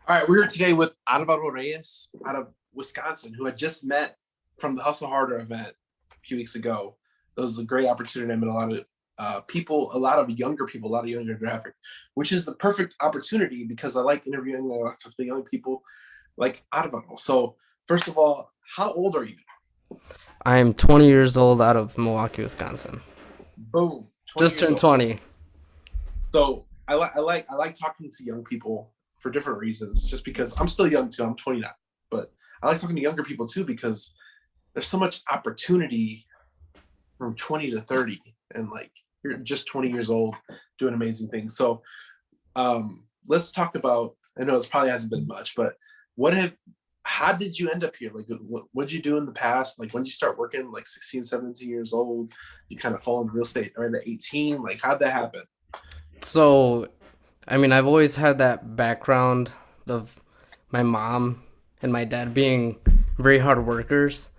All right, we're here today with Alvaro Reyes out of Wisconsin, who I just met from the Hustle Harder event a few weeks ago. It was a great opportunity. I met a lot of people, a lot of younger people, a lot of younger demographic, which is the perfect opportunity because I like interviewing lots of young people like Alvaro. So, first of all, how old are you? I'm 20 years old out of Milwaukee, Wisconsin. Boom, 20 Just years turned old. 20. So I like talking to young people for different reasons. Just because I'm still young too, I'm 29, but I like talking to younger people too because there's so much opportunity from 20 to 30, and like you're just 20 years old doing amazing things. So let's talk about. I know it probably hasn't been much, but what have how did you end up here? Like, what did you do in the past? Like, when did you start working? Like 16, 17 years old, you kind of fall into real estate, or in the 18? Like, how'd that happen? So, I've always had that background of my mom and my dad being very hard workers.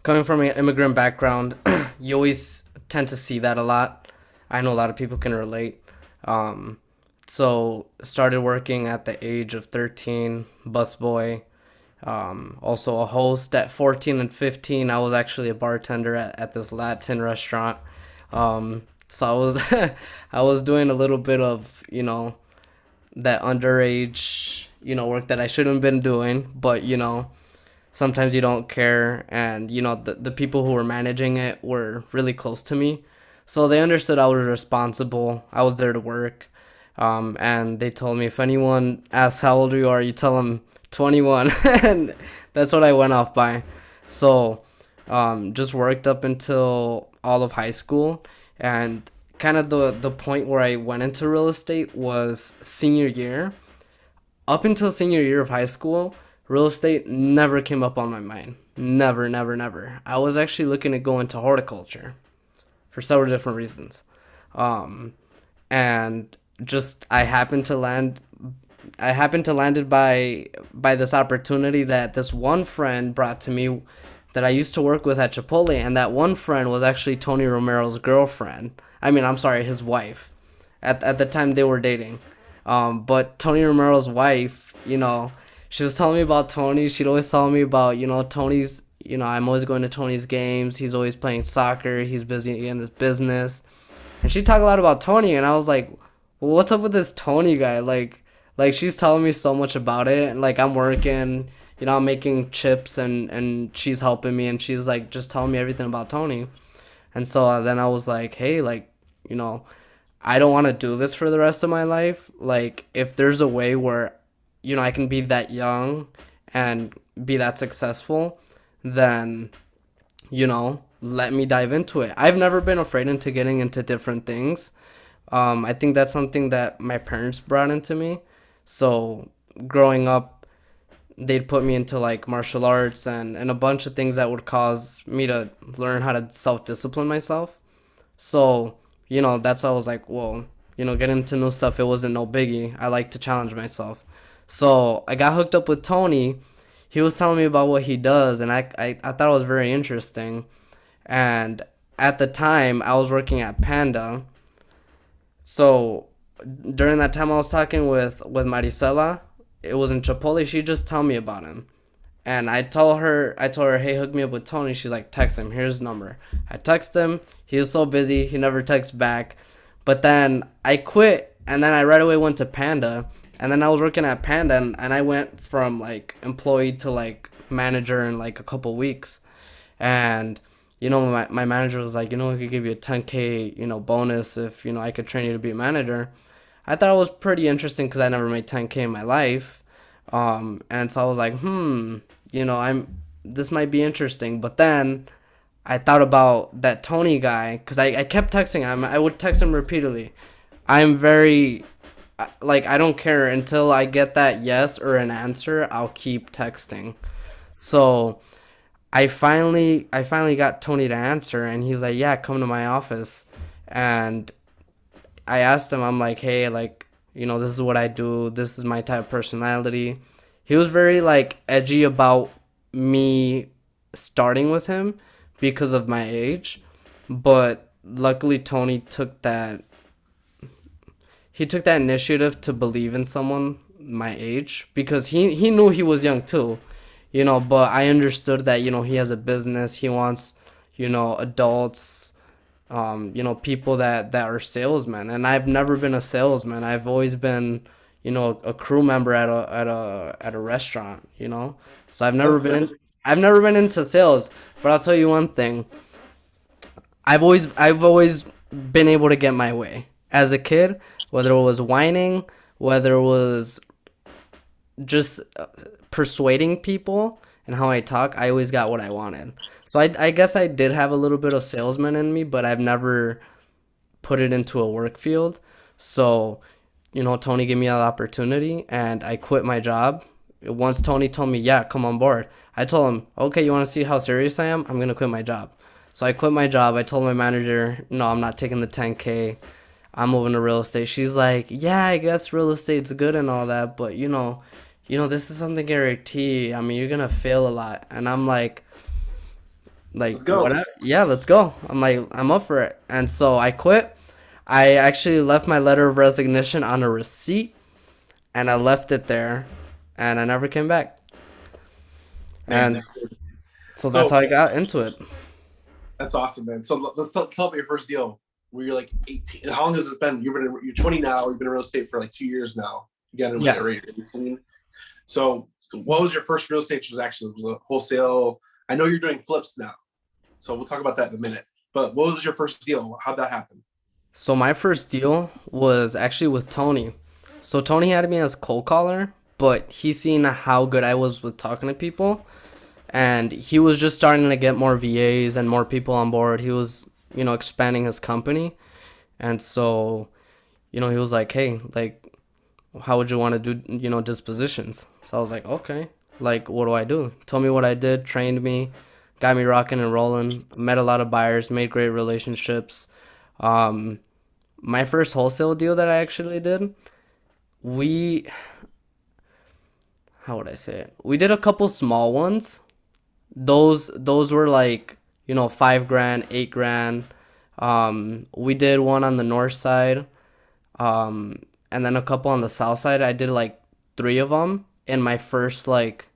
Coming from an immigrant background, you always tend to see that a lot. I know a lot of people can relate. Um, so, started working at the age of 13, busboy. Also a host at 14 and 15. I was actually a bartender at this Latin restaurant. So I was I was doing a little bit of that underage work that I shouldn't have been doing, but sometimes you don't care, and the people who were managing it were really close to me, so they understood I was responsible. I was there to work, and they told me if anyone asks how old you are, you tell them 21, and that's what I went off by. So, just worked up until all of high school, and kind of the point where I went into real estate was senior year. Up until senior year of high school, real estate never came up on my mind. Never, never, never. I was actually looking to go into horticulture for several different reasons. Um, and just I happened to landed by this opportunity that this one friend brought to me that I used to work with at Chipotle, and that one friend was actually Tony Romero's girlfriend. I'm sorry, his wife. At the time they were dating. But Tony Romero's wife, she was telling me about Tony. She'd always tell me about, Tony's, I'm always going to Tony's games. He's always playing soccer. He's busy in his business. And she talked a lot about Tony, and I was like, well, what's up with this Tony guy? Like she's telling me so much about it, and like I'm working, I'm making chips, and she's helping me, and she's like just telling me everything about Tony. And so then I was like, hey, like, you know, I don't want to do this for the rest of my life. Like, if there's a way where, I can be that young and be that successful, then, let me dive into it. I've never been afraid into getting into different things. I think that's something that my parents brought into me. So, growing up, they'd put me into like martial arts and a bunch of things that would cause me to learn how to self discipline myself. So, that's why I was like, well, getting into new stuff, it wasn't no biggie. I like to challenge myself. So I got hooked up with Tony. He was telling me about what he does, and I thought it was very interesting. And at the time, I was working at Panda. So during that time, I was talking with Maricela. It was in Chipotle. She just told me about him. And I told her, hey, hook me up with Tony. She's like, text him. Here's his number. I text him. He was so busy. He never texts back. But then I quit, and then I right away went to Panda. And then I was working at Panda, and I went from like employee to like manager in like a couple weeks. And my manager was like, we could give you a 10K bonus if I could train you to be a manager. I thought it was pretty interesting because I never made 10K in my life. And so I was like, I'm this might be interesting. But then I thought about that Tony guy because I kept texting him. I would text him repeatedly. I'm very like, I don't care until I get that yes or an answer. I'll keep texting. So I finally got Tony to answer, and he's like, yeah, come to my office. And I asked him, I'm like, hey, like, this is what I do. This is my type of personality. He was very like edgy about me starting with him because of my age, but luckily Tony took that initiative to believe in someone my age because he knew he was young too, but I understood that, he has a business. He wants, adults, people that are salesmen. And I've never been a salesman. I've always been, a crew member at a restaurant, So I've never been into sales, but I'll tell you one thing. I've always been able to get my way as a kid, whether it was whining, whether it was just persuading people and how I talk. I always got what I wanted. So I guess I did have a little bit of salesman in me, but I've never put it into a work field. So, Tony gave me an opportunity and I quit my job. Once Tony told me, yeah, come on board, I told him, okay, you want to see how serious I am? I'm going to quit my job. So I quit my job. I told my manager, no, I'm not taking the 10K. I'm moving to real estate. She's like, yeah, I guess real estate's good and all that, but this is something guaranteed. I mean, you're gonna fail a lot. And I'm like Let's go. whatever. Yeah, let's go. I'm like, I'm up for it. And so I quit. I actually left my letter of resignation on a receipt, and I left it there, and I never came back. Man, And that's good. so that's So how I got into it. that's awesome, man. So let's tell me your first deal. Where you're like 18. How long has this been? You're 20 now. You've been in real estate for like 2 years now. You got it Yeah. right, 18. So what was your first real estate transaction? Was it wholesale? I know you're doing flips now, so we'll talk about that in a minute. But what was your first deal? How'd that happen? So my first deal was actually with Tony. So Tony had me as cold caller, but he seen how good I was with talking to people, and he was just starting to get more VAs and more people on board. He was, expanding his company, and so, he was like, hey, like, how would you want to do, dispositions? So I was like, okay, like, what do I do? Told me what I did, trained me, got me rocking and rolling, met a lot of buyers, made great relationships. Um, my first wholesale deal that I actually did, we, how would I say it? We did a couple small ones. Those were like, 5 grand, 8 grand. We did one on the north side, and then a couple on the south side. I did like three of them in my first like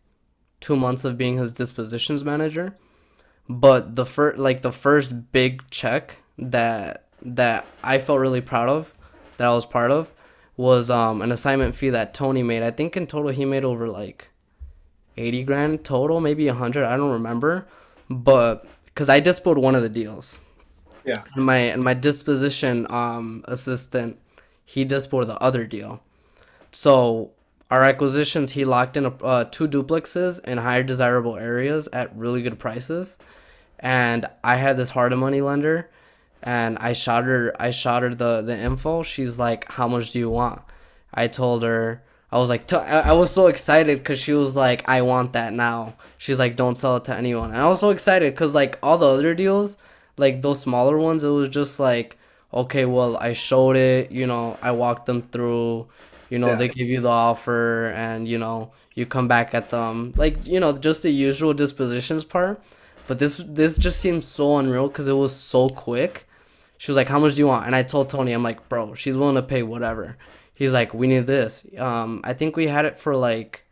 2 months of being his dispositions manager. But the first big check that I felt really proud of, that I was part of, was an assignment fee that Tony made. I think in total he made over like 80 grand total, maybe 100. I don't remember, but because I dispoed one of the deals, Yeah. and my disposition assistant, he dispoed the other deal. So our acquisitions, he locked in two duplexes in higher desirable areas at really good prices, and I had this hard money lender, and I shot her the info. She's like, how much do you want? I told her, I was like, I was so excited because she was like, I want that now. She's like, don't sell it to anyone. And I was so excited because like all the other deals, like those smaller ones, it was just like, okay, well, I showed it, I walked them through, Yeah. they give you the offer, and you come back at them, like, just the usual dispositions part. But this just seems so unreal because it was so quick. She was like, how much do you want? And I told Tony, I'm like, bro, she's willing to pay whatever. He's like, we need this. I think we had it for like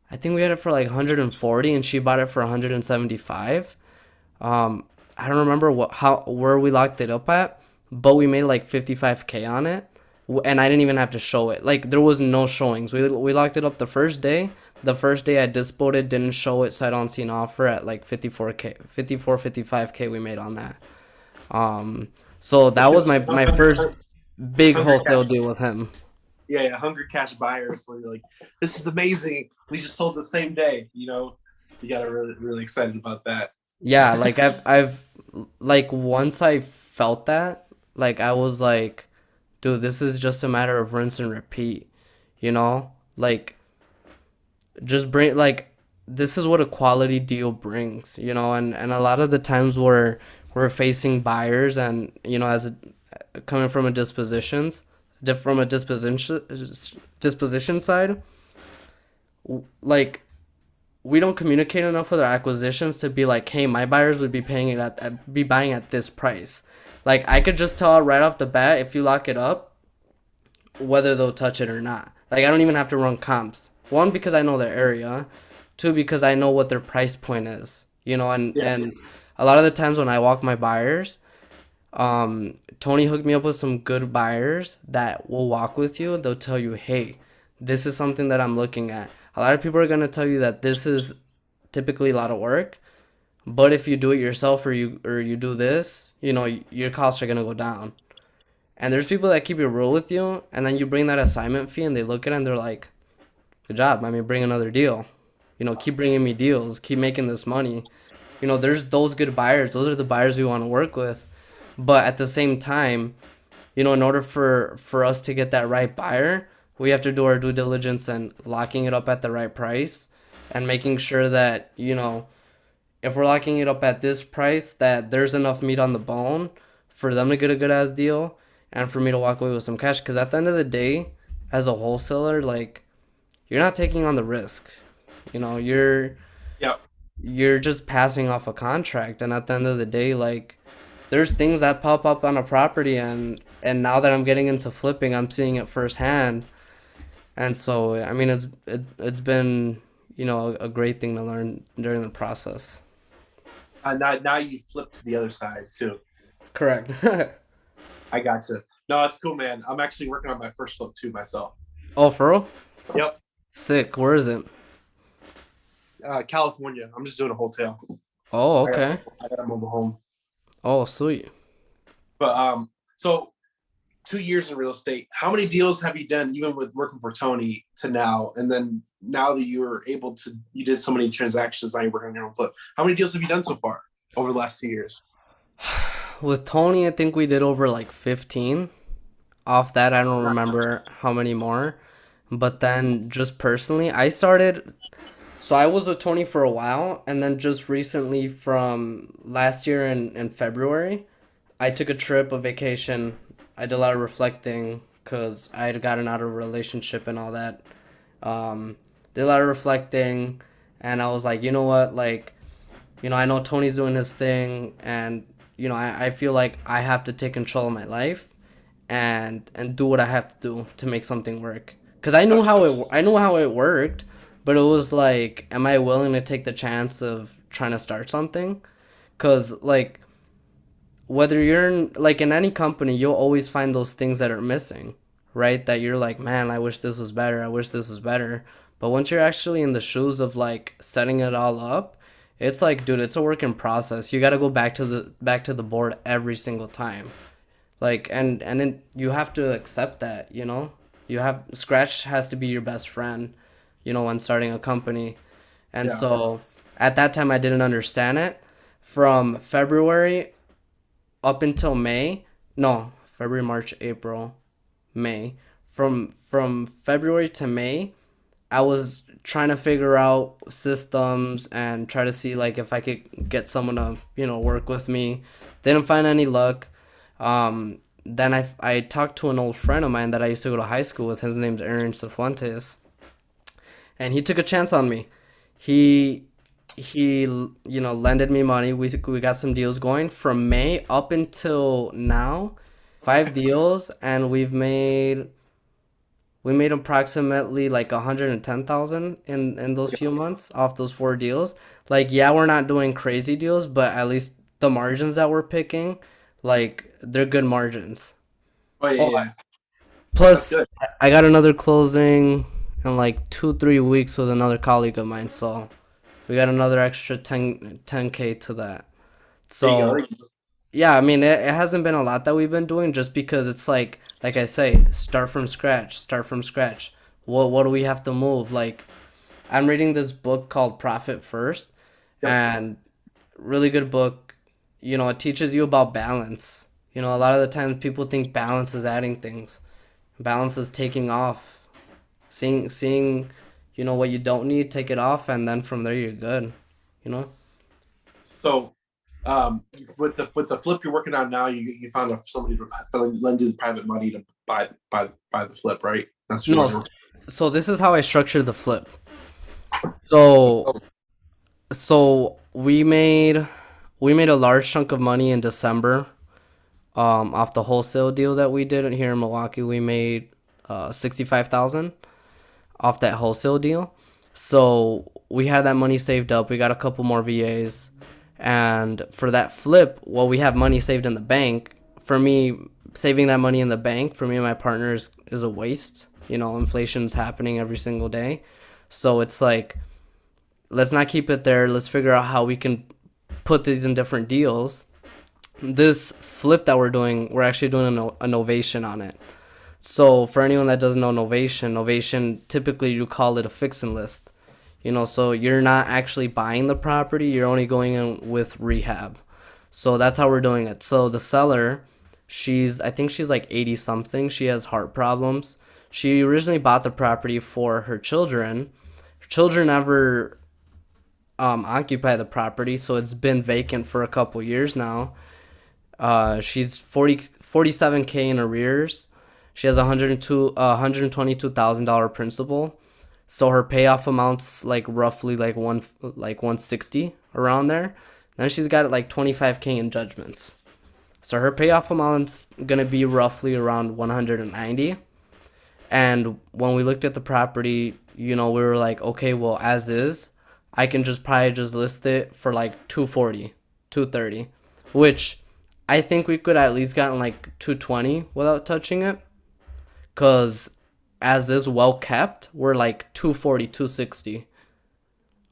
140, and she bought it for 175. I don't remember where we locked it up at, but we made like 55K on it, and I didn't even have to show it. Like there was no showings. We locked it up the first day. The first day I disposed it, didn't show it, sight on scene offer at like 54K, 54, 55K we made on that. So that was my first big Hungry wholesale cash. deal with him. Yeah. Hungry cash buyers. So you're like, this is amazing. We just sold the same day. You got to really excited about that. Yeah, like I've like once I felt that, like I was like, dude, this is just a matter of rinse and repeat, Like just bring like this is what a quality deal brings, and a lot of the times we're facing buyers, and as coming from a disposition side, like we don't communicate enough with our acquisitions to be like, hey, my buyers would be paying it be buying at this price. Like I could just tell right off the bat, if you lock it up, whether they'll touch it or not. Like I don't even have to run comps. One, because I know their area. Two, because I know what their price point is. You know, Yeah. and a lot of the times when I walk my buyers, Tony hooked me up with some good buyers that will walk with you. They'll tell you, hey, this is something that I'm looking at. A lot of people are gonna tell you that this is typically a lot of work, but if you do it yourself or you do this, you know, your costs are gonna go down. And there's people that keep it real with you, and then you bring that assignment fee, and they look at it and they're like, "Good job. I mean, bring another deal. You know, keep bringing me deals. Keep making this money." You know, there's those good buyers. Those are the buyers we want to work with. But at the same time, you know, in order for us to get that right buyer, we have to do our due diligence and locking it up at the right price, and making sure that, you know, if we're locking it up at this price, that there's enough meat on the bone for them to get a good ass deal and for me to walk away with some cash. Because at the end of the day, as a wholesaler, like, you're not taking on the risk. You know, Yeah. you're just passing off a contract, and at the end of the day, like, there's things that pop up on a property, and now that I'm getting into flipping, I'm seeing it firsthand. And so, I mean, it's been, you know, a great thing to learn during the process. Now you flip to the other side too. Correct. I gotcha. No, it's cool, man. I'm actually working on my first flip too myself. Oh, for real? Yep. Sick. Where is it? California. I'm just doing a hotel. Oh, I got okay. I got a mobile home. Oh, sweet. But so 2 years in real estate. How many deals have you done, even with working for Tony to now? And then now that you're able to, you did so many transactions. Now you're working on your own flip. How many deals have you done so far over the last 2 years? With Tony, I think we did over like 15. Off that, I don't remember how many more. But then just personally, I started. So I was with Tony for a while, and then just recently, from last year in February, I took a trip, a vacation. I did a lot of reflecting because I had gotten out of a relationship and all that. Did a lot of reflecting, and I was like, you know what, like, you know, I know Tony's doing his thing, and you know, I feel like I have to take control of my life and do what I have to do to make something work. Cause I knew how it worked, but it was like, am I willing to take the chance of trying to start something? Cause like, whether you're in, like, in any company, you'll always find those things that are missing, right? That you're like, man, I wish this was better. I wish this was better. But once you're actually in the shoes of like setting it all up, it's like, dude, it's a work in process. You got to go back to the board every single time. Like, and then you have to accept that, you know? You have scratch has to be your best friend, you know, when starting a company. And Yeah. so at that time I didn't understand it. From February up until May. No, February, March, April, May. From February to May, I was trying to figure out systems and try to see like if I could get someone to, you know, work with me. Didn't find any luck. Then I talked to an old friend of mine that I used to go to high school with. His name's Aaron Cifuentes, and he took a chance on me. He he you know, lended me money. We got some deals going from May up until now, 5 deals, and we made approximately like 110,000 in those few months off those 4 deals. Like, yeah, we're not doing crazy deals, but at least the margins that we're picking, like, they're good margins. Oh yeah, Oh, yeah. That's plus good. I got another closing in like 2 3 weeks with another colleague of mine, so we got another extra 10K to that. There you go. So yeah, I mean, it hasn't been a lot that we've been doing, just because it's like I say, start from scratch, start from scratch. What do we have to move? Like, I'm reading this book called Profit First, Yep. and really good book. You know, it teaches you about balance. You know, a lot of the times people think balance is adding things. Balance is taking off. Seeing, you know, what you don't need, take it off, and then from there you're good. You know? So, with the flip you're working on now, you found somebody to lend you the private money to buy the flip, right? That's what you're No. doing. So this is how I structured the flip. So Oh, so we made a large chunk of money in December, off the wholesale deal that we did here in Milwaukee. We made 65,000. off that wholesale deal. So we had that money saved up. We got a couple more VAs. And for that flip, well, we have money saved in the bank. For me, saving that money in the bank for me and my partner is a waste. You know, inflation's happening every single day. So it's like, let's not keep it there. Let's figure out how we can put these in different deals. This flip that we're doing, we're actually doing a novation on it. So for anyone that doesn't know novation typically you call it a fix and list. You know, so you're not actually buying the property, you're only going in with rehab. So that's how we're doing it. So the seller, I think she's like 80 something. She has heart problems. She originally bought the property for her children. Her children never occupy the property, so it's been vacant for a couple years now. She's 47K in arrears. She has 122,000 dollar principal. So her payoff amounts like roughly like 160 around there. Then she's got like 25K in judgments. So her payoff amount's gonna be roughly around 190. And when we looked at the property, you know, we were like, okay, well, as is, I can just probably just list it for like 240, 230, which I think we could at least gotten like 220 without touching it. Cause as is well kept, we're like 240, 260.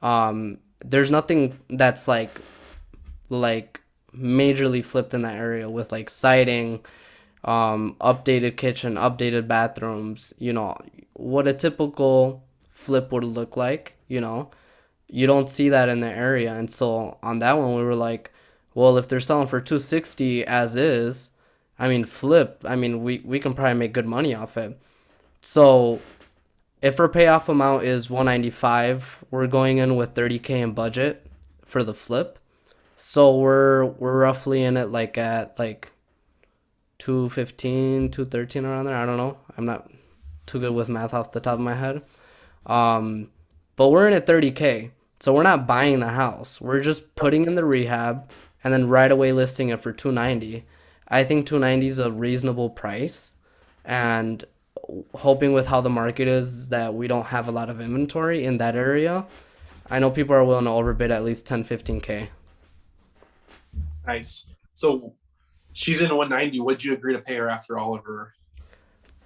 There's nothing that's like majorly flipped in that area with like siding, updated kitchen, updated bathrooms, you know, what a typical flip would look like, you know. You don't see that in the area. And so on that one we were like, well, if they're selling for 260 as is, I mean flip, I mean we can probably make good money off it. So if our payoff amount is 195, we're going in with 30K in budget for the flip. So we're roughly in it like at like 215, 213 around there. I don't know. I'm not too good with math off the top of my head. Um, but we're in at 30K. So we're not buying the house. We're just putting in the rehab and then right away listing it for 290. I think 290 is a reasonable price, and hoping with how the market is that we don't have a lot of inventory in that area. I know people are willing to overbid at least 10, 15K. Nice. So she's in 190. What'd you agree to pay her after all of her?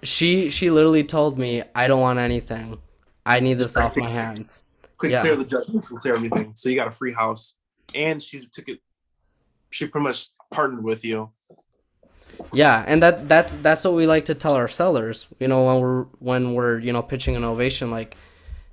She literally told me, I don't want anything. I need Just this like off my hands. quick clear Yeah. the judgments and clear everything. So you got a free house, and she took it. She pretty much partnered with you. Yeah, and that's what we like to tell our sellers. You know, when we're you know pitching an ovation, like,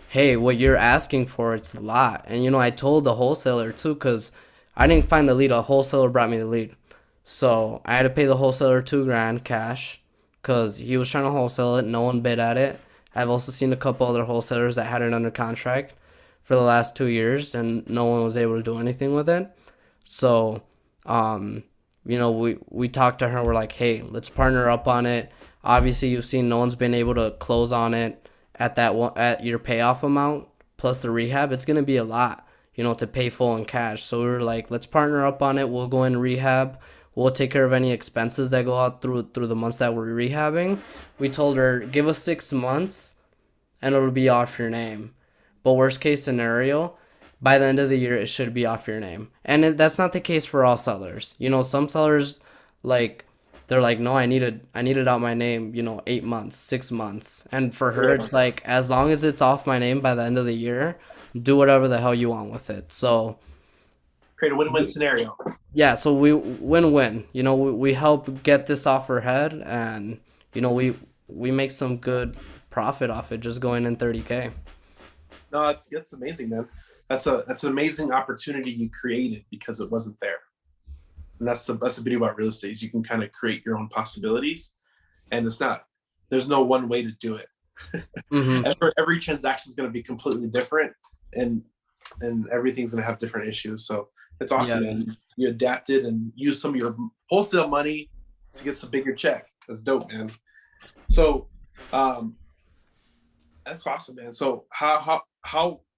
hey, what you're asking for, it's a lot. And you know, I told the wholesaler too, because I didn't find the lead. A wholesaler brought me the lead, so I had to pay the wholesaler 2 grand cash, because he was trying to wholesale it. No one bid at it. I've also seen a couple other wholesalers that had it under contract for the last 2 years, and no one was able to do anything with it. So, um, you know, we talked to her. We're like, hey, let's partner up on it. Obviously, you've seen no one's been able to close on it at that one at your payoff amount plus the rehab. It's gonna be a lot, you know, to pay full in cash. So we were like, let's partner up on it. We'll go in rehab. We'll take care of any expenses that go out through the months that we're rehabbing. We told her, give us 6 months and it'll be off your name. But worst case scenario, by the end of the year, it should be off your name. And that's not the case for all sellers. You know, some sellers, like, they're like, no, I need it out my name, you know, 8 months, 6 months. And for her, Yeah. it's like, as long as it's off my name by the end of the year, do whatever the hell you want with it. So, Create a win-win scenario. yeah, so we win-win. You know, we help get this off her head, and, you know, we make some good profit off it just going in 30K. No, that's amazing, man. That's an amazing opportunity you created because it wasn't there. And that's the beauty about real estate is you can kind of create your own possibilities, and there's no one way to do it. Mm-hmm. Every transaction is going to be completely different, and everything's going to have different issues. So it's awesome. Yeah. And you adapted and used some of your wholesale money to get some bigger check. That's dope, man. So um, that's awesome, man. So how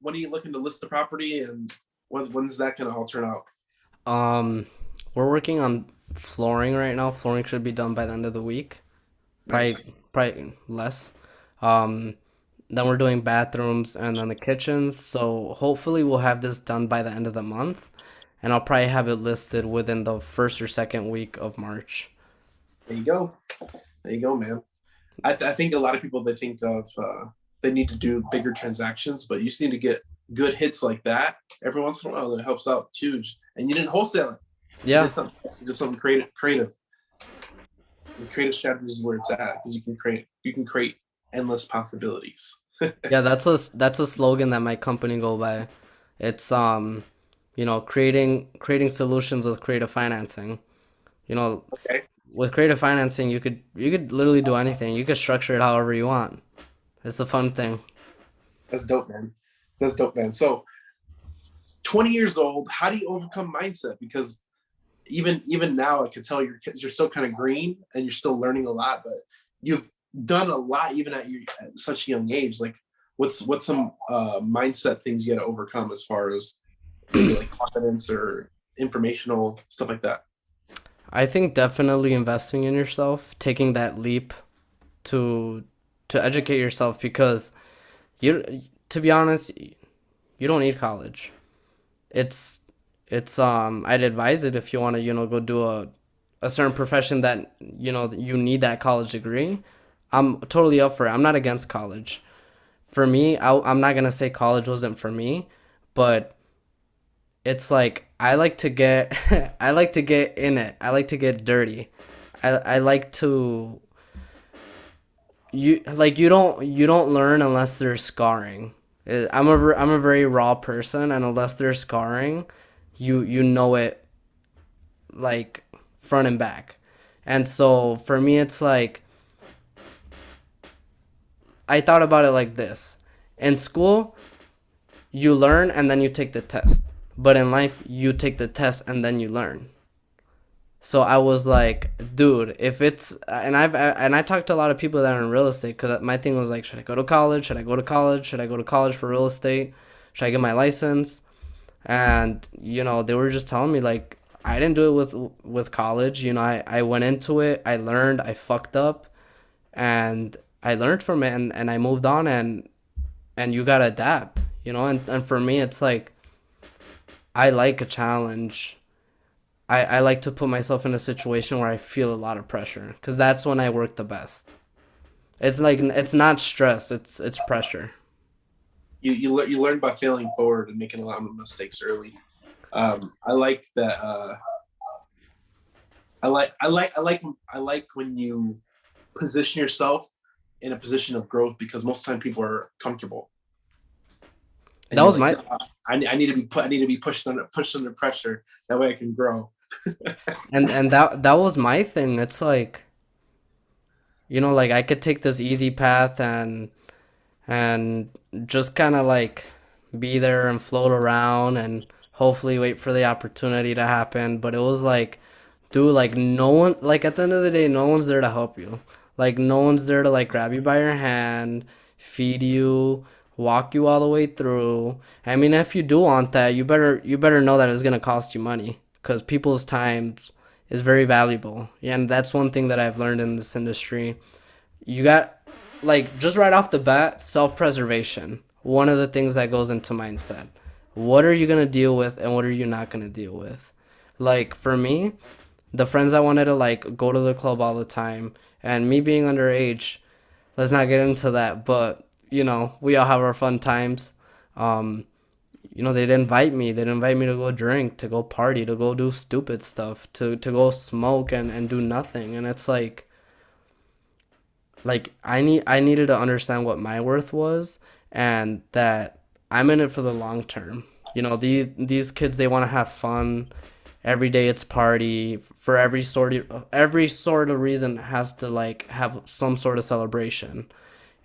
when are you looking to list the property, and when's that going to all turn out? Um, we're working on flooring right now. Flooring should be done by the end of the week. Nice. Probably less. Um, then we're doing bathrooms and then the kitchens. So hopefully we'll have this done by the end of the month, and I'll probably have it listed within the first or second week of March. There you go. There you go, man. I think a lot of people, they think of they need to do bigger transactions, but you just need to get good hits like that every once in a while. That helps out huge. And you didn't wholesale it. You Yeah. did something. You did something creative. Creative. The creative strategy is where it's at because you can create endless possibilities. Yeah, that's a slogan that my company go by. It's creating solutions with creative financing. You know, Okay, with creative financing, you could literally do anything. You could structure it however you want. It's a fun thing. that's dope, man. That's dope, man. So 20 years old, how do you overcome mindset? Because even now, I can tell you're still kind of green and you're still learning a lot, but you've done a lot even at such a young age. Like, what's some mindset things you got to overcome as far as maybe like confidence or informational stuff like that? I think definitely investing in yourself, taking that leap to to educate yourself because you to be honest, you don't need college. It's I'd advise it if you want to, go do a certain profession that, you need that college degree. I'm totally up for it. I'm not against college. For me, I'm not going to say college wasn't for me, but it's like I like to get I like to get in it. I like to get dirty. I like to you don't learn unless there's scarring. I'm a very raw person, and unless there's scarring, you know it like front and back. And so for me, it's like I thought about it like this: in school, you learn and then you take the test, but in life, you take the test and then you learn. So I was like, dude, if it's and I talked to a lot of people that are in real estate because my thing was like, should I go to college? Should I go to college? Should I go to college for real estate? Should I get my license? And they were just telling me like I didn't do it with college. I went into it, I learned, I fucked up, and I learned from it, and I moved on, and you gotta adapt. And for me, it's like I like a challenge. I like to put myself in a situation where I feel a lot of pressure because that's when I work the best. It's like it's not stress, it's pressure. You learn by failing forward and making a lot of mistakes early. I like that. I like when you position yourself in a position of growth because most of the time people are comfortable and That you're was like, my no, I need to be I need to be pushed under pressure. That way I can grow. and that was my thing. It's like, like I could take this easy path and just kind of like be there and float around and hopefully wait for the opportunity to happen. But it was like, dude, like no one, like at the end of the day, no one's there to help you. Like no one's there to like grab you by your hand, feed you, walk you all the way through. I mean, if you do want that, you better know that it's gonna cost you money because people's time is very valuable. Yeah, and that's one thing that I've learned in this industry. You got like just right off the bat, self-preservation. One of the things that goes into mindset. What are you going to deal with and what are you not going to deal with? Like for me, the friends I wanted to like go to the club all the time and me being underage, let's not get into that, but we all have our fun times. Um they'd invite me. They'd invite me to go drink, to go party, to go do stupid stuff, to go smoke and do nothing. And it's like I needed to understand what my worth was and that I'm in it for the long term. These kids, they want to have fun. Every day it's party for every sort of reason has to like have some sort of celebration,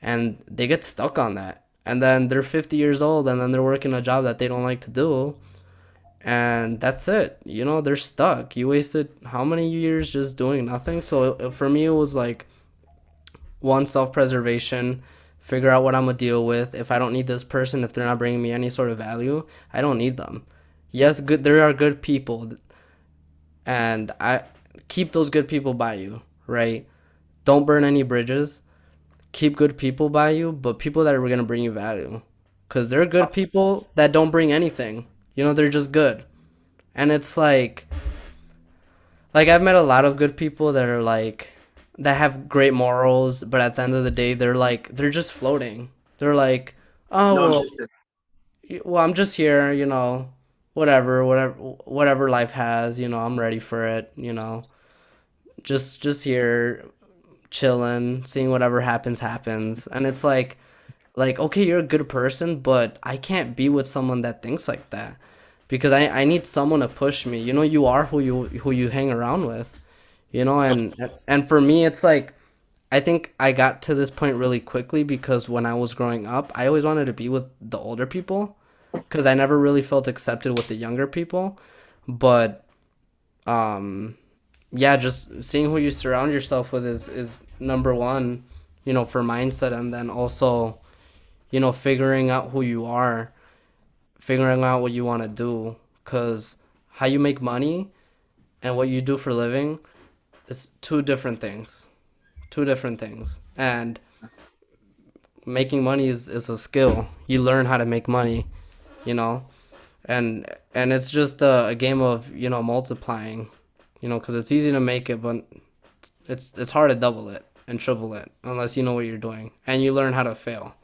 and they get stuck on that. And then they're 50 years old and then they're working a job that they don't like to do, and that's it. They're stuck. You wasted how many years just doing nothing? So for me it was like one, self-preservation, figure out what I'm gonna deal with. If I don't need this person, if they're not bringing me any sort of value, I don't need them. Yes, good, there are good people, and I keep those good people by you, right? Don't burn any bridges. keep good people by you, but people that are going to bring you value. Because there are good people that don't bring anything. They're just good. And it's like I've met a lot of good people that are that have great morals, but at the end of the day, they're just floating. They're like, oh, No, I'm well, just here. I'm just here, whatever life has, I'm ready for it, just here chilling, seeing whatever happens. And it's like okay, you're a good person, but I can't be with someone that thinks like that because I need someone to push me. You are who you hang around with, and for me it's like I think I got to this point really quickly because when I was growing up, I always wanted to be with the older people because I never really felt accepted with the younger people. But um yeah, just seeing who you surround yourself with is number one, for mindset. And then also, figuring out who you are, figuring out what you want to do. Because how you make money and what you do for a living is two different things. Two different things. And making money is a skill. You learn how to make money, you know? And it's just a game of, multiplying, because it's easy to make it, but it's hard to double it and triple it unless you know what you're doing and you learn how to fail.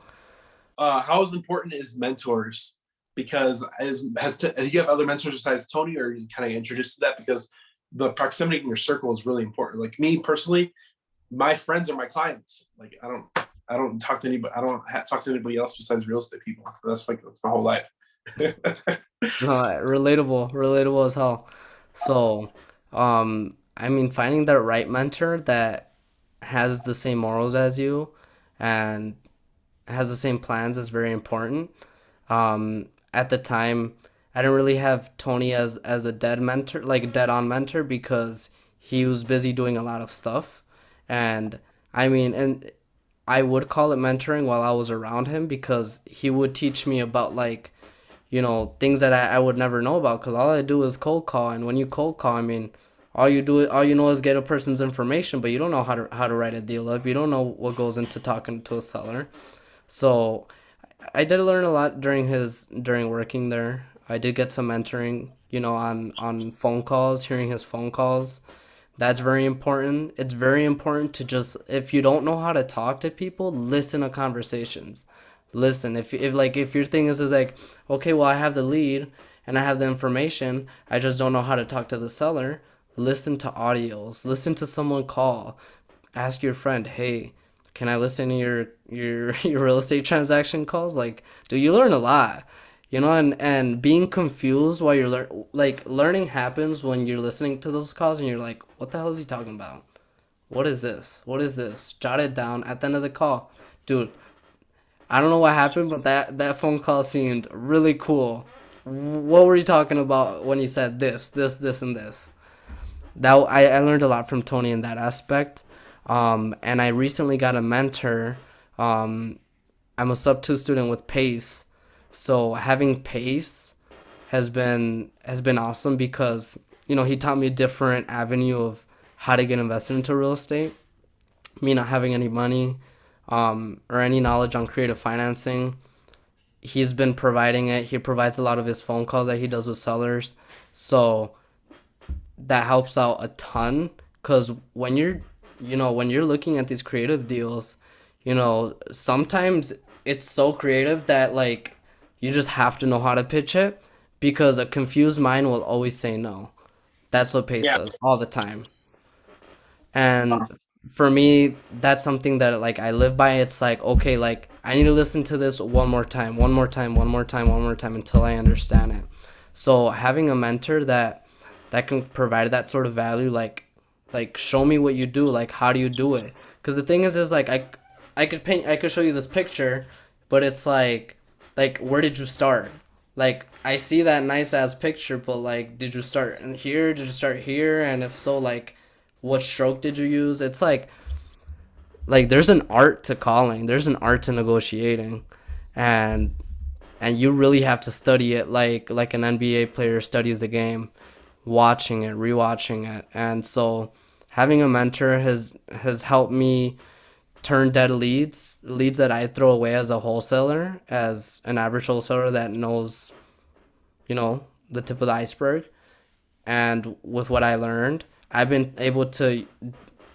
How is important is mentors? Because you have other mentors besides Tony, or you kind of introduced to that? Because the proximity in your circle is really important. Like me personally, my friends are my clients. Like I don't talk to anybody. I don't talk to anybody else besides real estate people. That's my whole life. No, relatable as hell. So, I mean, finding that right mentor that has the same morals as you and has the same plans is very important. At the time, I didn't really have Tony as a dead mentor, like a dead on mentor, because he was busy doing a lot of stuff, and I mean, and I would call it mentoring while I was around him because he would teach me about things that I would never know about because all I do is cold call. And when you cold call, I mean, all you know is get a person's information, but you don't know how to write a deal up. You don't know what goes into talking to a seller. So I did learn a lot during working there. I did get some mentoring, on phone calls, hearing his phone calls. That's very important. It's very important to just, if you don't know how to talk to people, listen to conversations. Listen, if your thing is like, okay, well, I have the lead and I have the information, I just don't know how to talk to the seller. Listen to audios. Listen to someone call. Ask your friend, hey, can I listen to your real estate transaction calls? Like, do you learn a lot? And being confused while learning happens when you're listening to those calls and you're like, what the hell is he talking about? What is this? What is this? Jot it down at the end of the call. Dude, I don't know what happened, but that phone call seemed really cool. What were you talking about when you said this, and this? I learned a lot from Tony in that aspect. And I recently got a mentor. I'm a sub two student with Pace, so having Pace has been awesome because he taught me a different avenue of how to get invested into real estate. Me not having any money, or any knowledge on creative financing, he's been providing it. He provides a lot of his phone calls that he does with sellers, so that helps out a ton. Because when you're looking at these creative deals, sometimes it's so creative that you just have to know how to pitch it because a confused mind will always say no. That's what Pace Yeah. says all the time. And for me, that's something that I live by. It's like, okay, I need to listen to this one more time, one more time, one more time, one more time until I understand it. So having a mentor that can provide that sort of value, show me what you do, how do you do it? Because the thing is I could show you this picture, but it's where did you start? I see that nice ass picture, but did you start in here? Did you start here? And if so, what stroke did you use? It's there's an art to calling. There's an art to negotiating, and you really have to study it like an NBA player studies the game, watching it, rewatching it. And so having a mentor has helped me turn dead leads that I throw away as a wholesaler, as an average wholesaler that knows, you know, the tip of the iceberg. And with what I learned, I've been able to,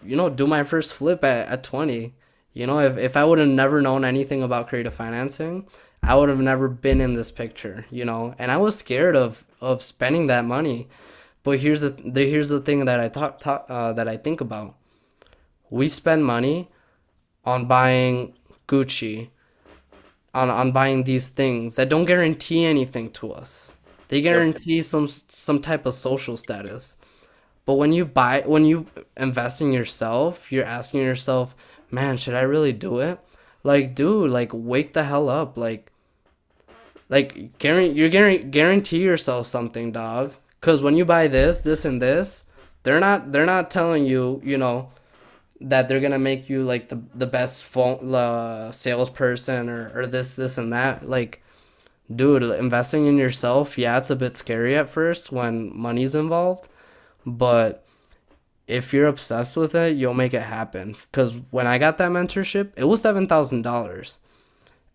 do my first flip at 20. If I would have never known anything about creative financing, I would have never been in this picture. And I was scared of spending that money. But here's the thing that that I think about. We spend money on buying Gucci, on buying these things that don't guarantee anything to us. They Yep. guarantee some type of social status. But when you invest in yourself, you're asking yourself, man, should I really do it? Like, dude, like wake the hell up. Guarantee yourself something, dog. Cause when you buy this, and this, they're not telling you, that they're gonna make you like the best phone salesperson, or this and that. Like, dude, investing in yourself, yeah, it's a bit scary at first when money's involved, but if you're obsessed with it, you'll make it happen. Because when I got that mentorship, it was $7,000,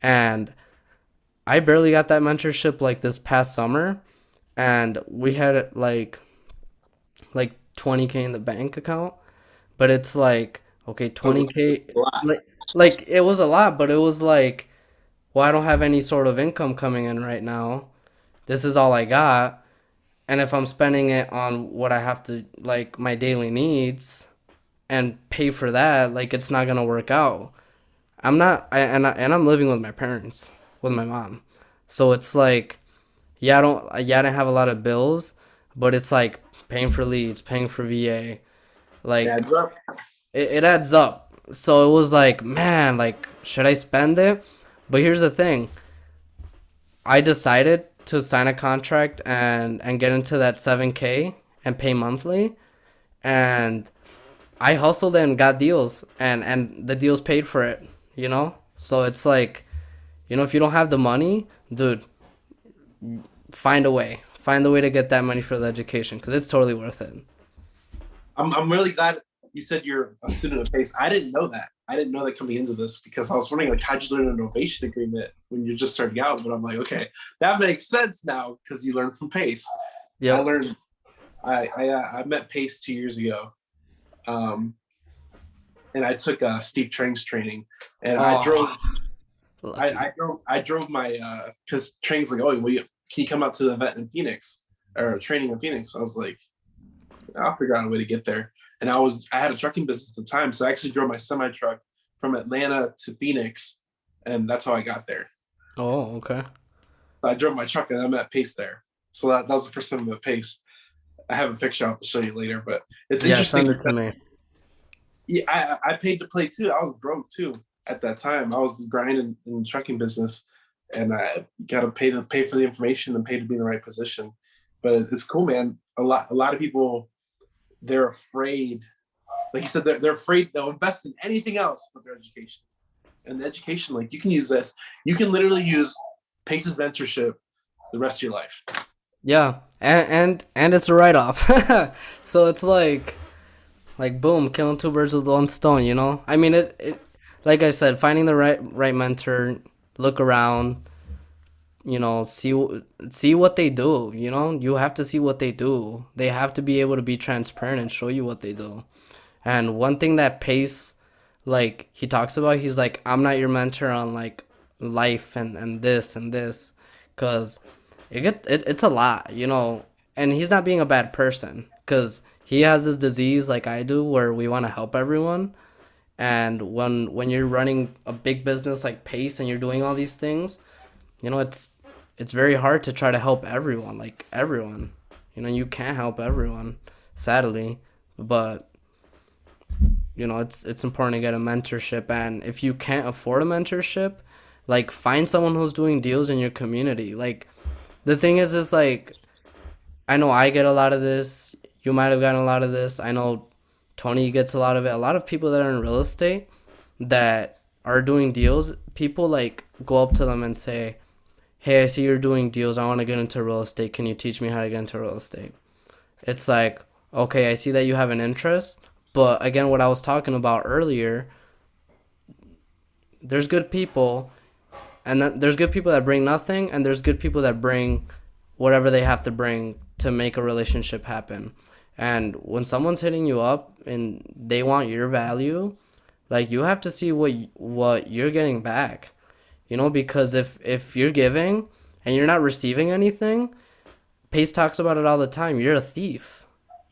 and I barely got that mentorship like this past summer, and we had like 20K in the bank account. But it's like, okay, That was 20K, a lot. like it was a lot, but it was like, well, I don't have any sort of income coming in right now. This is all I got. And if I'm spending it on what I have to, like my daily needs, and pay for that, like it's not gonna work out. I'm not, and I'm living with my parents, with my mom. So it's like, yeah, I didn't have a lot of bills, but it's like paying for leads, paying for VA, It like adds up. it adds up. So it was like, man, like, should I spend it? But here's the thing. I decided to sign a contract and get into that 7K and pay monthly. And I hustled and got deals, and the deals paid for it. So it's like, if you don't have the money, dude, find a way. Find the way to get that money for the education, because it's totally worth it. I'm really glad you said you're a student of PACE. I didn't know that. I didn't know that coming into this because I was wondering like how'd you learn an innovation agreement when you're just starting out? But I'm like, okay, that makes sense now because you learned from PACE. I Yep. learned I met PACE 2 years ago, um, and I took steep trains training, and Oh, lucky. I drove my because trains like, oh, can you come out to the event in Phoenix or training in Phoenix? I was like, I'll figure out a way to get there. And I had a trucking business at the time, so I actually drove my semi truck from Atlanta to Phoenix, and that's how I got there. Oh, okay. So I drove my truck, and I met Pace there. So that was the first time I met Pace. I have a picture I'll have to show you later, but it's Yeah, interesting send it to because me. yeah, I paid to play too. I was broke too at that time. I was grinding in the trucking business, and I got to pay for the information and pay to be in the right position. But it's cool, man. A lot of people, they're afraid. Like you said, they're afraid they'll invest in anything else but their education. And the education, like you can use this. You can literally use Pace's mentorship the rest of your life. Yeah, and it's a write off. So it's like boom, killing two birds with one stone. I mean, it like I said, finding the right mentor, look around, see what they do. You have to see what they do. They have to be able to be transparent and show you what they do. And one thing that Pace, like he talks about, he's like, I'm not your mentor on like life and this and this, cause it's a lot. And he's not being a bad person, cause he has this disease like I do, where we want to help everyone. And when you're running a big business like Pace and you're doing all these things, it's very hard to try to help everyone, like everyone. You can't help everyone, sadly, but it's important to get a mentorship. And if you can't afford a mentorship, like find someone who's doing deals in your community. Like the thing is like, I know I get a lot of this. You might have gotten a lot of this. I know Tony gets a lot of it. A lot of people that are in real estate that are doing deals, people like go up to them and say, hey, I see you're doing deals. I want to get into real estate. Can you teach me how to get into real estate? It's like, okay, I see that you have an interest. But again, what I was talking about earlier, there's good people, and then there's good people that bring nothing, and there's good people that bring whatever they have to bring to make a relationship happen. And when someone's hitting you up and they want your value, like you have to see what you're getting back. Because if you're giving and you're not receiving anything, Pace talks about it all the time. You're a thief.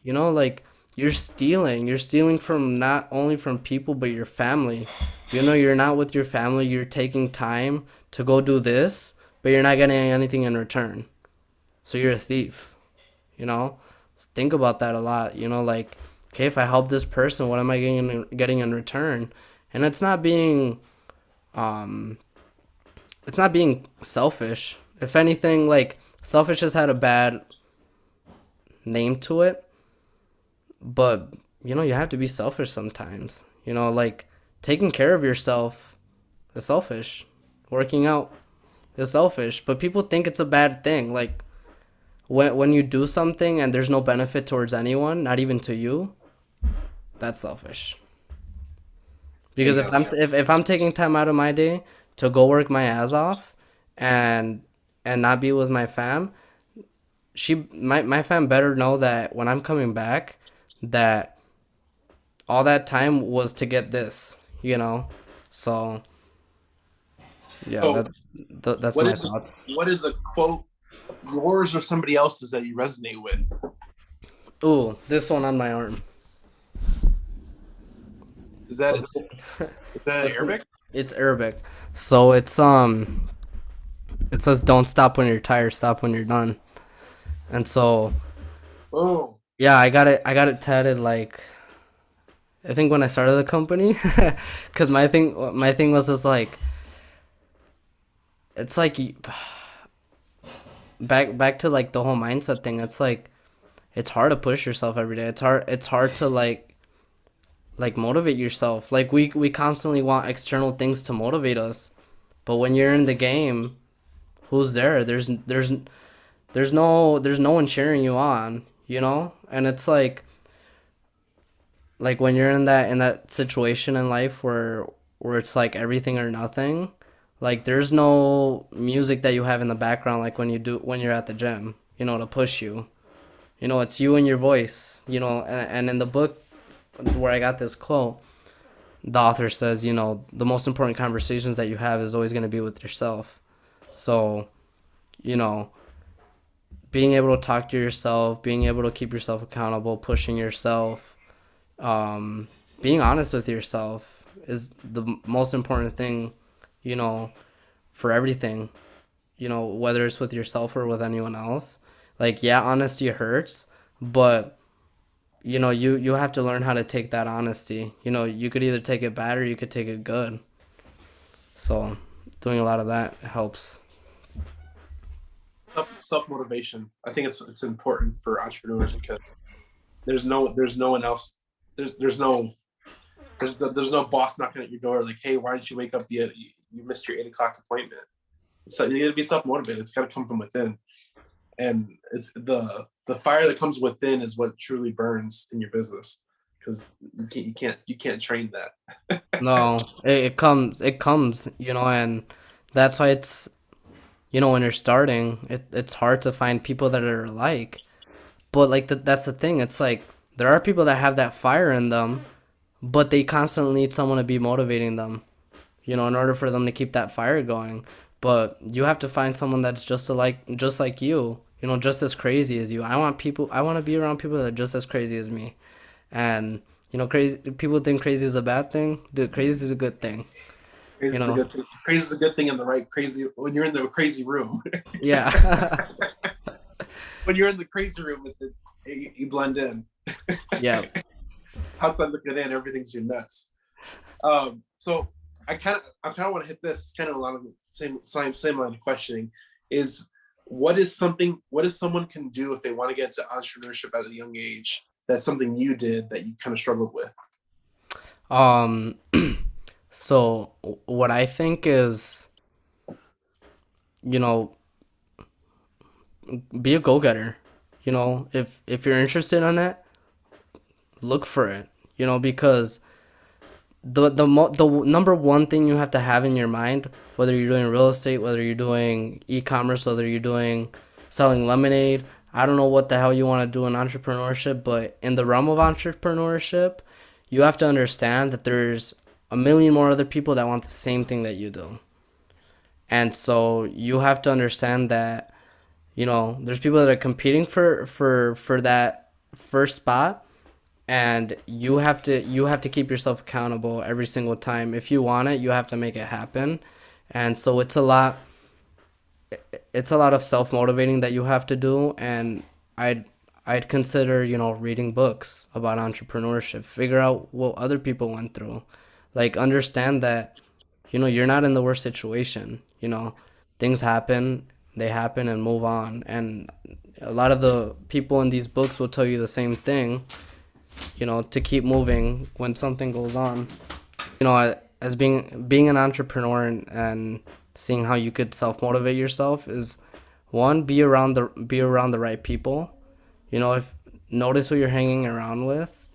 Like you're stealing from not only from people but your family. You're not with your family. You're taking time to go do this, but you're not getting anything in return. So you're a thief. You know, think about that a lot. Like, okay, if I help this person, what am I getting in return? And um, it's not being selfish. If anything, like selfish has had a bad name to it, but you have to be selfish sometimes. Like taking care of yourself is selfish. Working out is selfish, but people think it's a bad thing. Like when you do something and there's no benefit towards anyone, not even to you, that's selfish. There Because you if go. I'm taking time out of my day to go work my ass off and not be with my fam, my fam better know that when I'm coming back, that all that time was to get this. So yeah, So that's what my is thoughts. what is a quote, yours or somebody else's, that you resonate with? Ooh, this one on my arm. Is So that this, is so that Arabic? it's Arabic. So it says don't stop when you're tired, stop when you're done. And so Oh, yeah, I got it tatted like I think when I started the company, because my thing was just like it's like back to like the whole mindset thing. It's like it's hard to push yourself every day. It's hard to like motivate yourself. Like we constantly want external things to motivate us, but when you're in the game, who's there? There's no one cheering you on. And it's like when you're in that situation in life where it's like everything or nothing. Like there's no music that you have in the background like when you're at the gym, to push you. It's you and your voice. And in the book where I got this quote, the author says, the most important conversations that you have is always going to be with yourself. So, you know, being able to talk to yourself, being able to keep yourself accountable, pushing yourself, being honest with yourself is the most important thing, you know, for everything, whether it's with yourself or with anyone else. Like, yeah, honesty hurts, but you have to learn how to take that honesty. You could either take it bad or you could take it good. So, doing a lot of that helps. self motivation. I think it's important for entrepreneurs because there's no one else. There's no boss knocking at your door like, hey, why didn't you wake up yet? You missed your 8 o'clock appointment. So you got to be self motivated. It's got to come from within, and it's the fire that comes within is what truly burns in your business, because you can't train that. No, it comes, and that's why when you're starting, it's hard to find people that are alike. But like that's the thing. It's like there are people that have that fire in them, but they constantly need someone to be motivating them, in order for them to keep that fire going. But you have to find someone that's just like you, just as crazy as you. I want to be around people that are just as crazy as me. And crazy people think crazy is a bad thing. Dude, crazy is a good thing. Crazy You is a know? good thing. Crazy is a good thing in the right crazy when you're in the crazy room. Yeah. When you're in the crazy room, you blend in. Yeah. Outside looking in, everything's your nuts. So I kind of want to hit this. It's kind of a lot of the same line of questioning. Is what is someone can do if they want to get into entrepreneurship at a young age? That's something you did that you kind of struggled with. Um. So what I think is, you know, be a go getter. If you're interested in it, look for it. Because the number one thing you have to have in your mind, whether you're doing real estate, whether you're doing e-commerce, whether you're doing selling lemonade, I don't know what the hell you want to do in entrepreneurship, but in the realm of entrepreneurship, you have to understand that there's a million more other people that want the same thing that you do. And so you have to understand that, there's people that are competing for that first spot, and you have to keep yourself accountable every single time. If you want it, you have to make it happen. And so it's a lot of self-motivating that you have to do. And I'd consider, reading books about entrepreneurship, figure out what other people went through, like understand that, you're not in the worst situation. Things happen, they happen, and move on. And a lot of the people in these books will tell you the same thing, to keep moving when something goes on. As being an entrepreneur, and seeing how you could self motivate yourself is, one, be around the right people. If Notice who you're hanging around with,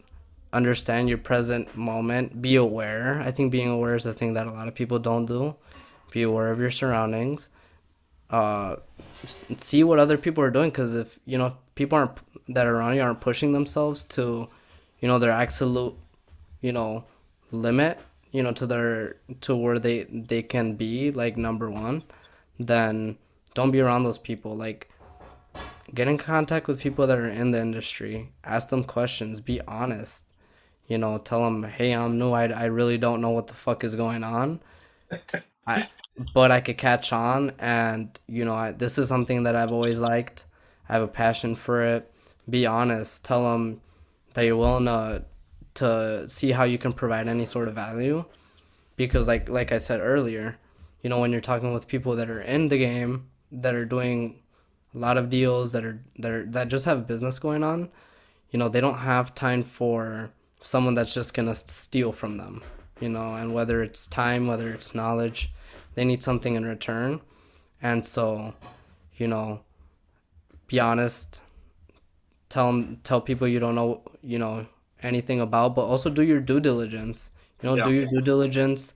understand your present moment, be aware. I think being aware is the thing that a lot of people don't do. Be aware of your surroundings. uh See what other people are doing, because if people aren't that are around you aren't pushing themselves to, their absolute, you know limit, to where they can be, like, number one, then don't be around those people. Like, get in contact with people that are in the industry, ask them questions, be honest. Tell them, hey, I'm new, I really don't know what the fuck is going on. I But I could catch on, and this is something that I've always liked. I have a passion for it. Be honest. Tell them that you're willing to see how you can provide any sort of value, because like I said earlier, when you're talking with people that are in the game, that are doing a lot of deals, that just have business going on, they don't have time for someone that's just gonna steal from them. And whether it's time, whether it's knowledge, they need something in return. And so, you know, be honest. Tell people you don't know, anything about, but also do your due diligence. Yeah. Do your due diligence.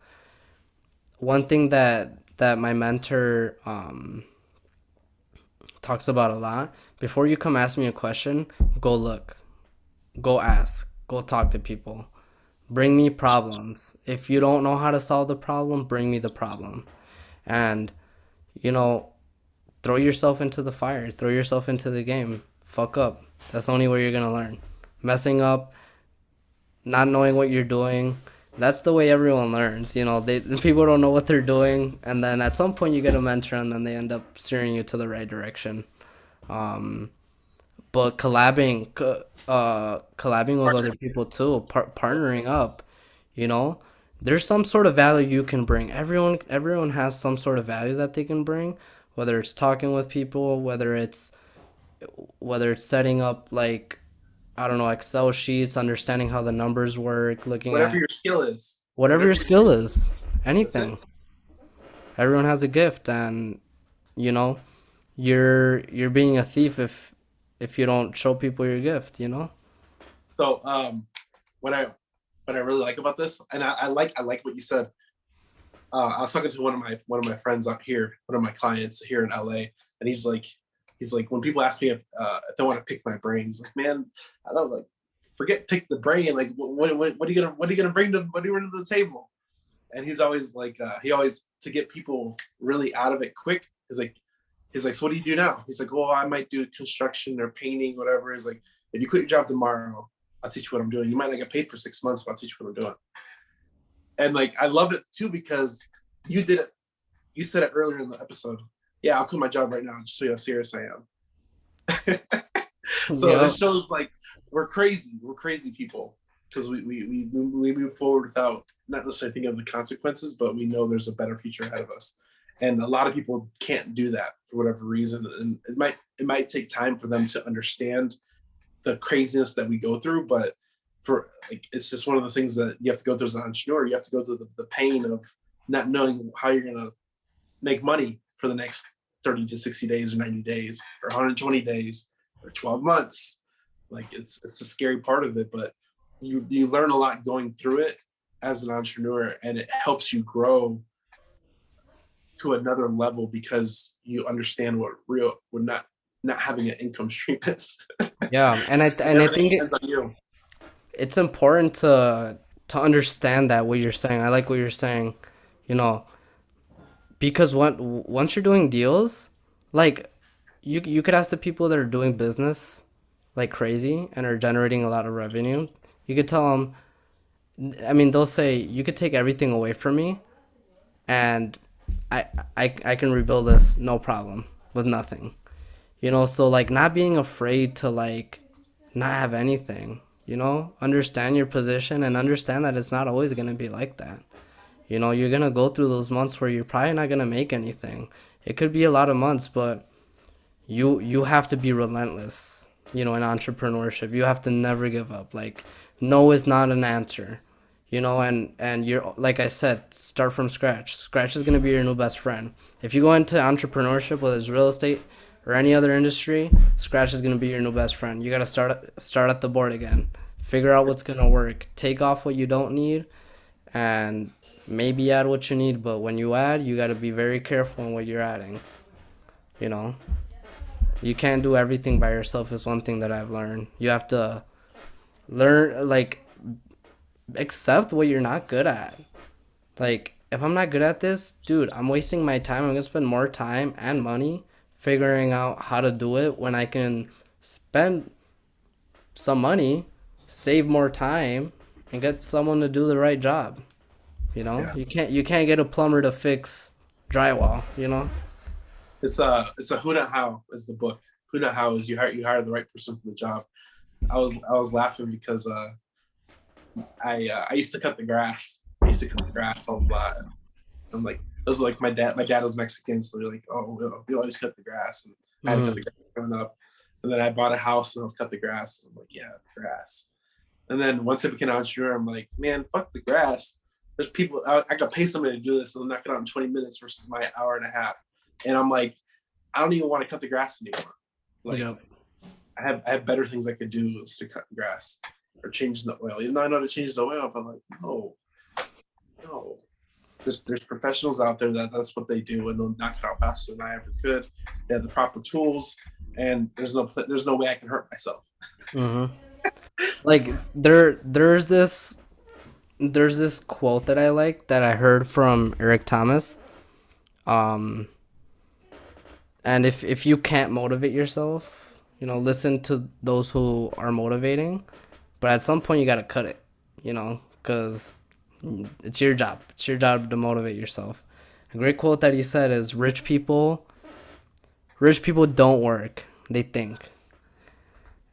One thing that my mentor talks about a lot: before you come ask me a question, go look, go ask, go talk to people. Bring me problems. If you don't know how to solve the problem, bring me the problem. And, you know, throw yourself into the fire, throw yourself into the game. Fuck up. That's the only way you're going to learn. Messing up, not knowing what you're doing, that's the way everyone learns. People don't know what they're doing, and then at some point you get a mentor, and then they end up steering you to the right direction. Um, but collabing with other people too, partnering up, you know, there's some sort of value you can bring. Everyone has some sort of value that they can bring, whether it's talking with people, whether it's setting up, like, I don't know, Excel sheets, understanding how the numbers work, looking Whatever at your skill is, whatever whatever your your skill skill, is, that's it. anything. Everyone has a gift, and you know, you're being a thief if you don't show people your gift. So what I what I really like about this, and I like what you said. I was talking to one of my friends out here, one of my clients here in LA, and he's like when people ask me if they want to pick my brain, he's like, man, I don't like forget pick the brain. Like what are you gonna bring to what do you bring to the table? And he's always like he always to get people really out of it quick. He's like, so what do you do now? He's like, well, I might do construction or painting, whatever. He's like, if you quit your job tomorrow, I'll teach you what I'm doing. You might not get paid for 6 months, but I'll teach you what I'm doing. And like I love it too because you did it. You said it earlier in the episode. Yeah, I'll quit my job right now just so you how serious I am. So it Yep. shows like we're crazy. We're crazy people because we move forward without not necessarily thinking of the consequences, but we know there's a better future ahead of us. And a lot of people can't do that for whatever reason, and it might take time for them to understand the craziness that we go through. But for like, it's just one of the things that you have to go through as an entrepreneur. You have to go through the pain of not knowing how you're going to make money for the next 30 to 60 days or 90 days or 120 days or 12 months. Like it's a scary part of it, but you learn a lot going through it as an entrepreneur, and it helps you grow to another level because you understand what not having an income stream is. Yeah, and I Everything think depends on you. it's important to understand that what you're saying. I like what you're saying, you know, because once you're doing deals, like you could ask the people that are doing business like crazy and are generating a lot of revenue. You could tell them, I mean, they'll say you could take everything away from me, and I can rebuild this no problem with nothing. So like not being afraid to like not have anything, understand your position and understand that it's not always going to be like that. You're going to go through those months where you're probably not going to make anything. It could be a lot of months, but you have to be relentless, in entrepreneurship. You have to never give up. Like no is not an answer. And you're, like I said, start from scratch. Scratch is going to be your new best friend. If you go into entrepreneurship, whether it's real estate or any other industry, scratch is going to be your new best friend. You got to start at the board again. Figure out what's going to work. Take off what you don't need and maybe add what you need, but when you add, you got to be very careful in what you're adding. You know, you can't do everything by yourself is one thing that I've learned. You have to learn, like, accept what you're not good at. Like, if I'm not good at this, dude, I'm wasting my time. I'm gonna spend more time and money figuring out how to do it when I can spend some money, save more time, and get someone to do the right job. Yeah, You can't get a plumber to fix drywall. it's a who not how is the book. Who not how is you hire the right person for the job. I was laughing because I used to cut the grass. I used to cut the grass a lot. I'm like, this was like my dad. My dad was Mexican, so they're like, oh, we always cut the grass, and I had to cut Mm-hmm. the grass growing up. And then I bought a house and I'll cut the grass. And I'm like, yeah, grass. And then once I became an entrepreneur, I'm like, man, fuck the grass. There's people I could pay somebody to do this and they'll knock it out in 20 minutes versus my hour and a half. And I'm like, I don't even want to cut the grass anymore. Like Yep. I have better things I could do instead of cutting grass or changing the oil. Even though I know how to change the oil, I'm like, no. There's professionals out there that's what they do, and they'll knock it out faster than I ever could. They have the proper tools, and there's no way I can hurt myself. Mm-hmm. Like there's this quote that I like that I heard from Eric Thomas. Um, and if you can't motivate yourself, listen to those who are motivating. But at some point, you gotta cut it, because it's your job. It's your job to motivate yourself. A great quote that he said is, "Rich people don't work; they think."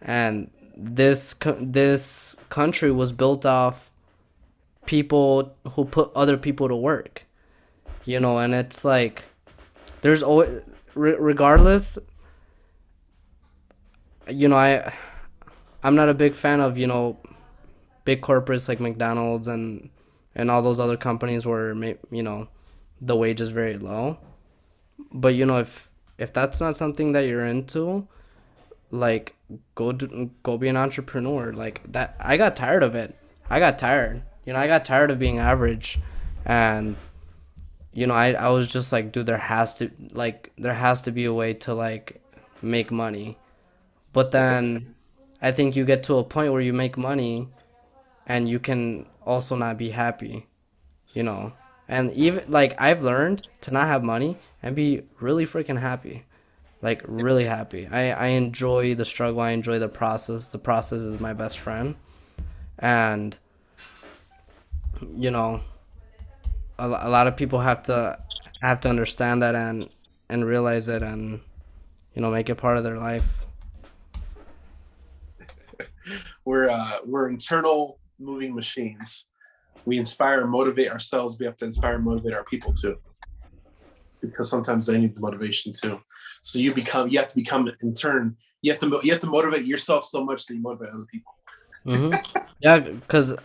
And this country was built off people who put other people to work. And it's like there's always, regardless. I'm not a big fan of big corporates like McDonald's and all those other companies where the wage is very low. But if that's not something that you're into, like go be an entrepreneur. Like that, I got tired of it. I got tired. I got tired of being average, and I was just like, dude, there has to be a way to like make money. But then I think you get to a point where you make money and you can also not be happy, you know. And even like I've learned to not have money and be really freaking happy. Like really happy. I enjoy the struggle, I enjoy the process. The process is my best friend. And you know, a lot of people have to understand that and realize it and make it part of their life. We're internal moving machines. We inspire and motivate ourselves. We have to inspire and motivate our people too, because sometimes they need the motivation too. So you have to become in turn. You have to motivate yourself so much that you motivate other people. Yeah, because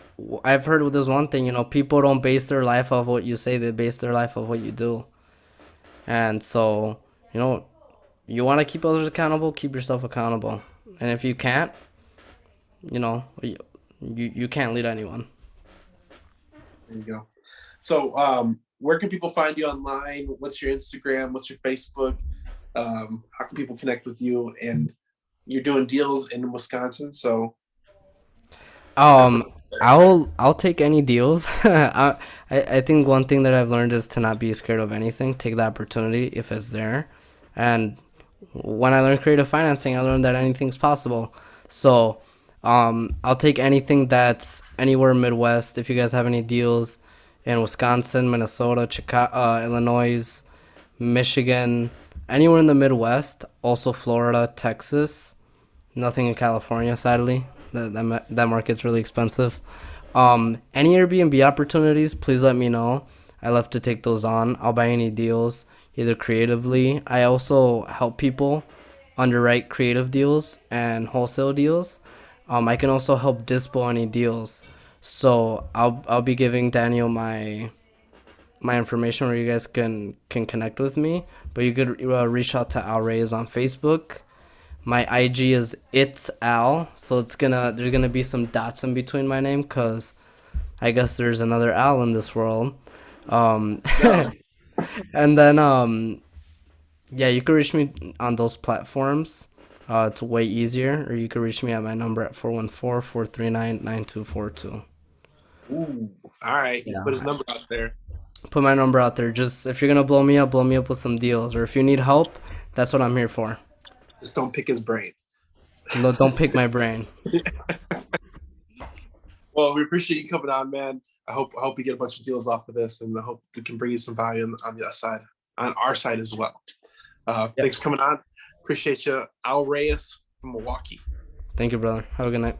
I've heard with this one thing, people don't base their life off what you say; they base their life off what you do. And so, you know, you want to keep others accountable, keep yourself accountable. And if you can't, you can't lead anyone. There you go. So, where can people find you online? What's your Instagram? What's your Facebook? How can people connect with you? And you're doing deals in Wisconsin, so kind of Um, promote there. I'll take any deals. I think one thing that I've learned is to not be scared of anything. Take the opportunity if it's there. And when I learned creative financing, I learned that anything's possible. So, I'll take anything that's anywhere Midwest. If you guys have any deals in Wisconsin, Minnesota, Chicago, Illinois, Michigan, anywhere in the Midwest, also Florida, Texas. Nothing in California, sadly. That market's really expensive. Any Airbnb opportunities, please let me know. I love to take those on. I'll buy any deals, either creatively. I also help people underwrite creative deals and wholesale deals. I can also help dispo any deals. So I'll be giving Daniel my information where you guys can connect with me. But you could reach out to Reyes on Facebook. My IG is it's Al, so there's gonna be some dots in between my name because I guess there's another Al in this world. Um, No, and then yeah, you can reach me on those platforms. It's way easier, or you can reach me at my number at 414-439-9242. ooh, all right. He put his Yeah, number out there. put my number out there. Just if you're gonna blow me up with some deals, or if you need help, that's what I'm here for. Just don't pick his brain. No, don't pick my brain. Well, we appreciate you coming on, man. I hope you get a bunch of deals off of this, and I hope we can bring you some value on the other side, on our side as well. Yep. Thanks for coming on. Appreciate you, Al Reyes from Milwaukee. Thank you, brother. Have a good night.